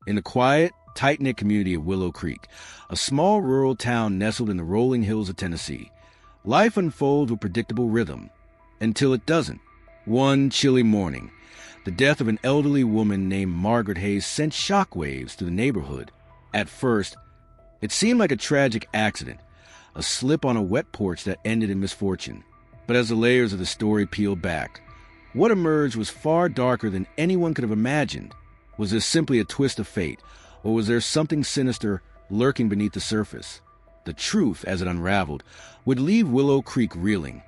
In the quiet, tight-knit community of Willow Creek, a small rural town nestled in the rolling hills of Tennessee, life unfolds with predictable rhythm, until it doesn't. One chilly morning, the death of an elderly woman named Margaret Hayes sent shockwaves through the neighborhood. At first, it seemed like a tragic accident, a slip on a wet porch that ended in misfortune. But as the layers of the story peeled back, what emerged was far darker than anyone could have imagined. Was this simply a twist of fate, or was there something sinister lurking beneath the surface? The truth, as it unraveled, would leave Willow Creek reeling.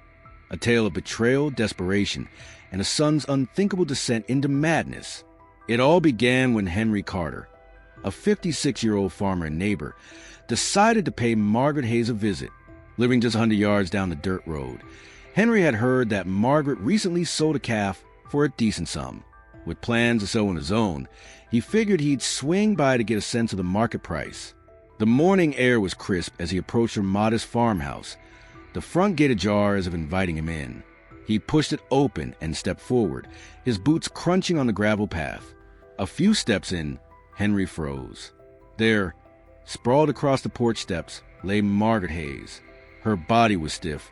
A tale of betrayal, desperation, and a son's unthinkable descent into madness. It all began when Henry Carter, a 56-year-old farmer and neighbor, decided to pay Margaret Hayes a visit. Living just 100 yards down the dirt road, Henry had heard that Margaret recently sold a calf for a decent sum. With plans to sow on his own, he figured he'd swing by to get a sense of the market price. The morning air was crisp as he approached her modest farmhouse, the front gate ajar as if inviting him in. He pushed it open and stepped forward, his boots crunching on the gravel path. A few steps in, Henry froze. There, sprawled across the porch steps, lay Margaret Hayes. Her body was stiff,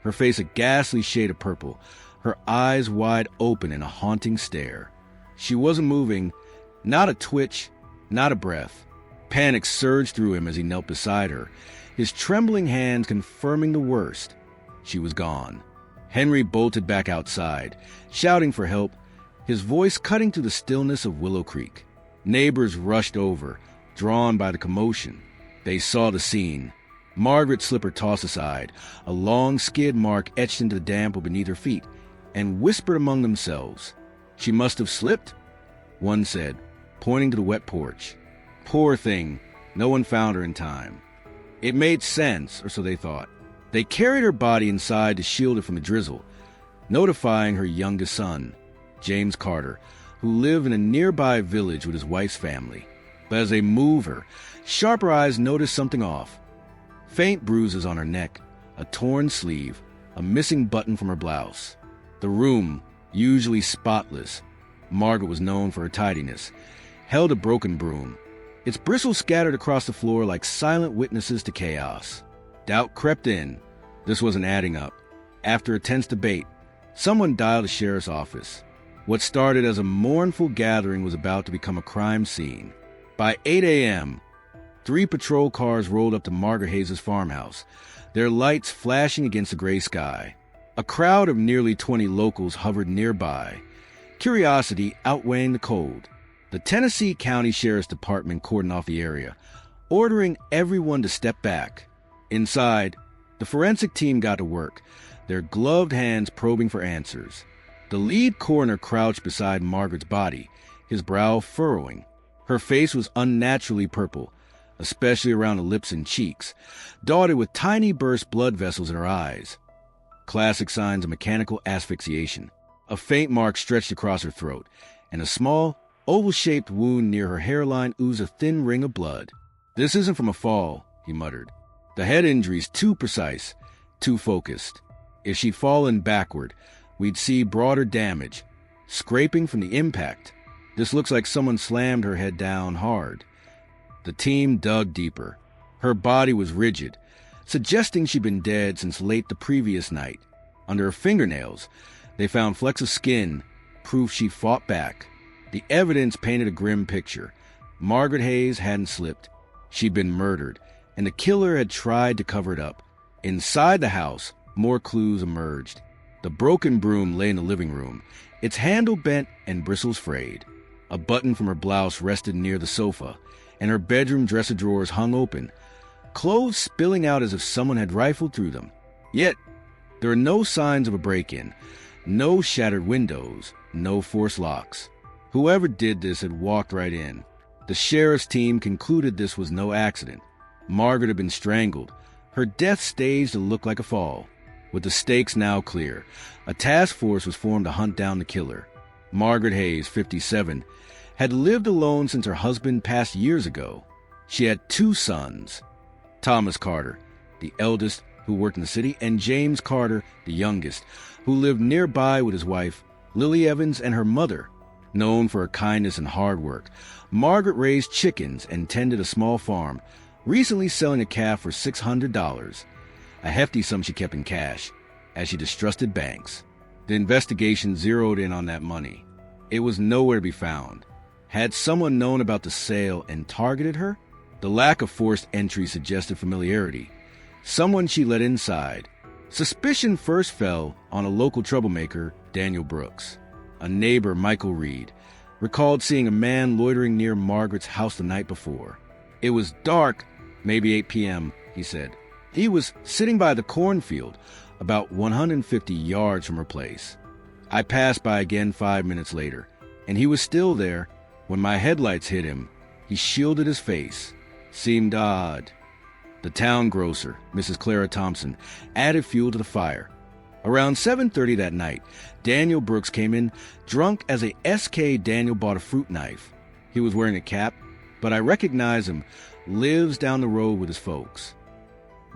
her face a ghastly shade of purple, her eyes wide open in a haunting stare. She wasn't moving, not a twitch, not a breath. Panic surged through him as he knelt beside her, his trembling hands confirming the worst. She was gone. Henry bolted back outside, shouting for help, his voice cutting through the stillness of Willow Creek. Neighbors rushed over, drawn by the commotion. They saw the scene. Margaret's slipper tossed aside, a long skid mark etched into the damp beneath her feet, and whispered among themselves. She must have slipped, one said, pointing to the wet porch. Poor thing, no one found her in time. It made sense, or so they thought. They carried her body inside to shield it from the drizzle, notifying her youngest son, James Carter, who lived in a nearby village with his wife's family. But as they moved her, sharper eyes noticed something off. Faint bruises on her neck, a torn sleeve, a missing button from her blouse. The room, usually spotless, Margaret was known for her tidiness, held a broken broom, its bristles scattered across the floor like silent witnesses to chaos. Doubt crept in. This wasn't adding up. After a tense debate, someone dialed the sheriff's office. What started as a mournful gathering was about to become a crime scene. By 8 a.m., 3 patrol cars rolled up to Margaret Hayes' farmhouse, their lights flashing against the gray sky. A crowd of nearly 20 locals hovered nearby, curiosity outweighing the cold. The Tennessee County Sheriff's Department cordoned off the area, ordering everyone to step back. Inside, the forensic team got to work, their gloved hands probing for answers. The lead coroner crouched beside Margaret's body, his brow furrowing. Her face was unnaturally purple, especially around the lips and cheeks, dotted with tiny burst blood vessels in her eyes. Classic signs of mechanical asphyxiation. A faint mark stretched across her throat, and a small, oval-shaped wound near her hairline oozed a thin ring of blood. "This isn't from a fall," he muttered. "The head injury's too precise, too focused. If she'd fallen backward, we'd see broader damage, scraping from the impact. This looks like someone slammed her head down hard." The team dug deeper. Her body was rigid, suggesting she'd been dead since late the previous night. Under her fingernails, they found flecks of skin, proof she fought back. The evidence painted a grim picture. Margaret Hayes hadn't slipped. She'd been murdered, and the killer had tried to cover it up. Inside the house, more clues emerged. The broken broom lay in the living room, its handle bent and bristles frayed. A button from her blouse rested near the sofa, and her bedroom dresser drawers hung open, clothes spilling out as if someone had rifled through them. Yet, there are no signs of a break-in, no shattered windows, no forced locks. Whoever did this had walked right in. The sheriff's team concluded this was no accident. Margaret had been strangled, her death staged to look like a fall. With the stakes now clear, a task force was formed to hunt down the killer. Margaret Hayes, 57, had lived alone since her husband passed years ago. She had 2 sons, Thomas Carter, the eldest, who worked in the city, and James Carter, the youngest, who lived nearby with his wife, Lily Evans, and her mother. Known for her kindness and hard work, Margaret raised chickens and tended a small farm, recently selling a calf for $600, a hefty sum she kept in cash, as she distrusted banks. The investigation zeroed in on that money. It was nowhere to be found. Had someone known about the sale and targeted her? The lack of forced entry suggested familiarity. Someone she let inside. Suspicion first fell on a local troublemaker, Daniel Brooks. A neighbor, Michael Reed, recalled seeing a man loitering near Margaret's house the night before. It was dark, maybe 8 p.m., he said. He was sitting by the cornfield, about 150 yards from her place. I passed by again 5 minutes later, and he was still there. When my headlights hit him, he shielded his face. Seemed odd. The town grocer, Mrs. Clara Thompson, added fuel to the fire. Around 7:30 that night, Daniel Brooks came in, drunk as a S.K. Daniel bought a fruit knife. He was wearing a cap, but I recognized him, lives down the road with his folks.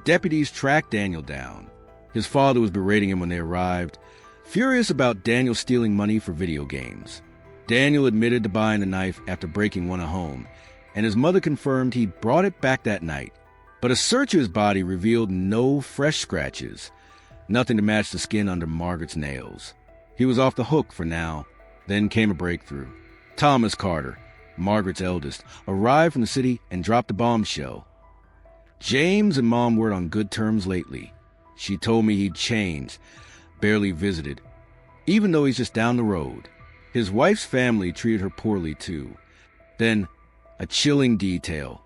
Deputies tracked Daniel down. His father was berating him when they arrived, furious about Daniel stealing money for video games. Daniel admitted to buying the knife after breaking one at home, and his mother confirmed he brought it back that night. But a search of his body revealed no fresh scratches, nothing to match the skin under Margaret's nails. He was off the hook for now. Then came a breakthrough. Thomas Carter, Margaret's eldest, arrived from the city and dropped a bombshell. James and Mom weren't on good terms lately. She told me he'd changed, barely visited, even though he's just down the road. His wife's family treated her poorly, too. Then, a chilling detail.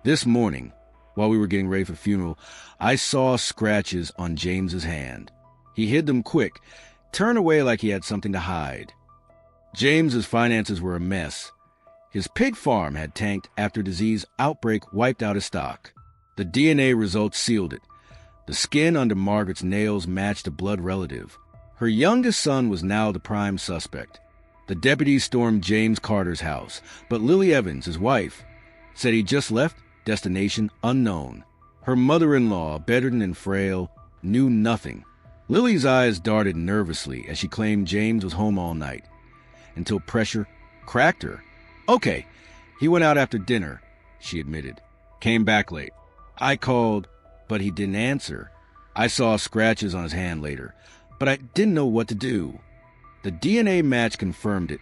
This morning, while we were getting ready for the funeral, I saw scratches on James's hand. He hid them quick, turned away like he had something to hide. James's finances were a mess. His pig farm had tanked after a disease outbreak wiped out his stock. The DNA results sealed it. The skin under Margaret's nails matched a blood relative. Her youngest son was now the prime suspect. The deputies stormed James Carter's house, but Lily Evans, his wife, said he just left, destination unknown. Her mother-in-law, bedridden and frail, knew nothing. Lily's eyes darted nervously as she claimed James was home all night, until pressure cracked her. Okay, he went out after dinner, she admitted. Came back late. I called, but he didn't answer. I saw scratches on his hand later, but I didn't know what to do. The DNA match confirmed it.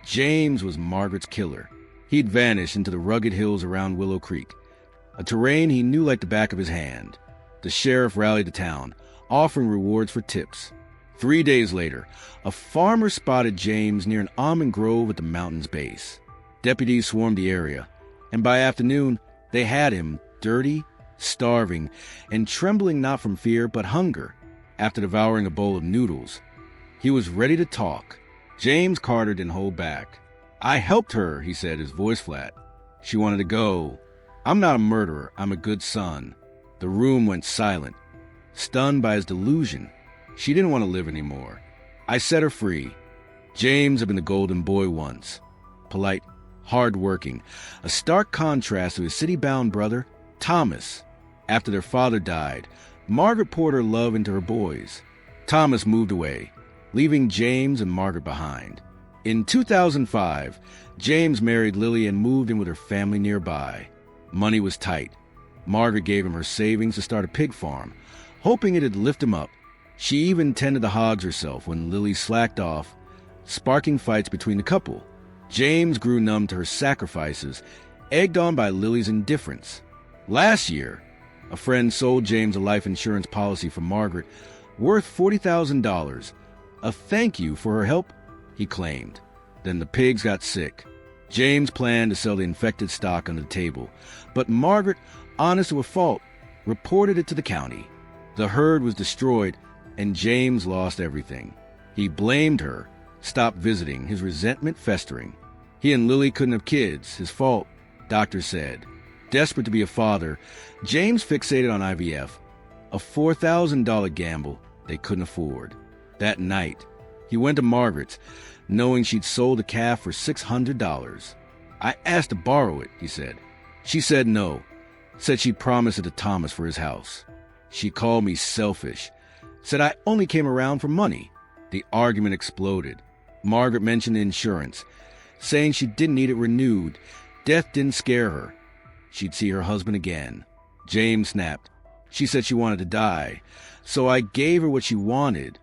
James was Margaret's killer. He'd vanished into the rugged hills around Willow Creek, a terrain he knew like the back of his hand. The sheriff rallied the town, offering rewards for tips. 3 days later, a farmer spotted James near an almond grove at the mountain's base. Deputies swarmed the area, and by afternoon, they had him, dirty, starving, and trembling not from fear but hunger, after devouring a bowl of noodles. He was ready to talk. James Carter didn't hold back. I helped her, he said, his voice flat. She wanted to go. I'm not a murderer. I'm a good son. The room went silent, stunned by his delusion. She didn't want to live anymore. I set her free. James had been the golden boy once. Polite, hard-working, a stark contrast to his city-bound brother, Thomas. After their father died, Margaret poured her love into her boys. Thomas moved away, leaving James and Margaret behind. In 2005, James married Lily and moved in with her family nearby. Money was tight. Margaret gave him her savings to start a pig farm, hoping it'd lift him up. She even tended the hogs herself when Lily slacked off, sparking fights between the couple. James grew numb to her sacrifices, egged on by Lily's indifference. Last year, a friend sold James a life insurance policy for Margaret worth $40,000. A thank you for her help, he claimed. Then the pigs got sick. James planned to sell the infected stock on the table, but Margaret, honest to a fault, reported it to the county. The herd was destroyed, and James lost everything. He blamed her, stopped visiting, his resentment festering. He and Lily couldn't have kids, his fault, doctors said. Desperate to be a father, James fixated on IVF, a $4,000 gamble they couldn't afford. That night, he went to Margaret's, knowing she'd sold the calf for $600. I asked to borrow it, he said. She said no, said she'd promised it to Thomas for his house. She called me selfish, said I only came around for money. The argument exploded. Margaret mentioned the insurance, saying she didn't need it renewed. Death didn't scare her. She'd see her husband again. James snapped. She said she wanted to die, so I gave her what she wanted.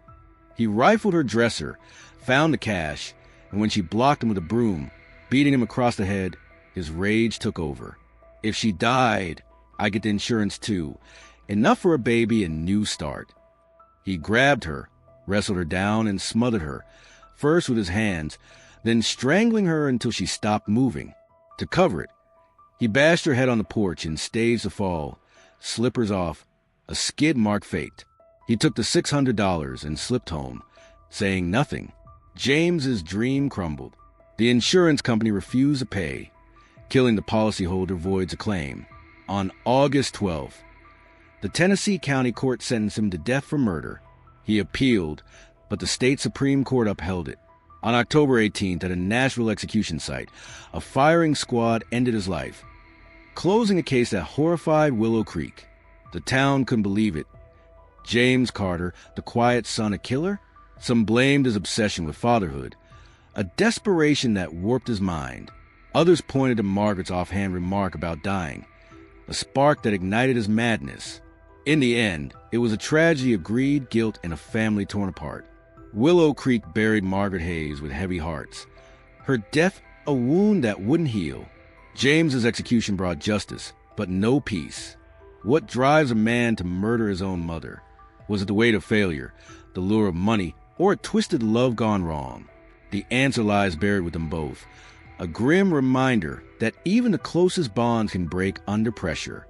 He rifled her dresser, found the cash, and when she blocked him with a broom, beating him across the head, his rage took over. If she died, I get the insurance too. Enough for a baby and new start. He grabbed her, wrestled her down, and smothered her, first with his hands, then strangling her until she stopped moving. To cover it, he bashed her head on the porch and staged the fall, slippers off, a skid mark faked. He took the $600 and slipped home, saying nothing. James's dream crumbled. The insurance company refused to pay. Killing the policyholder voids a claim. On August 12th, the Tennessee County Court sentenced him to death for murder. He appealed, but the state Supreme Court upheld it. On October 18th, at a Nashville execution site, a firing squad ended his life, closing a case that horrified Willow Creek. The town couldn't believe it. James Carter, the quiet son, a killer? Some blamed his obsession with fatherhood, a desperation that warped his mind. Others pointed to Margaret's offhand remark about dying, a spark that ignited his madness. In the end, it was a tragedy of greed, guilt, and a family torn apart. Willow Creek buried Margaret Hayes with heavy hearts. Her death, a wound that wouldn't heal. James's execution brought justice, but no peace. What drives a man to murder his own mother? Was it the weight of failure, the lure of money, or a twisted love gone wrong? The answer lies buried with them both. A grim reminder that even the closest bonds can break under pressure.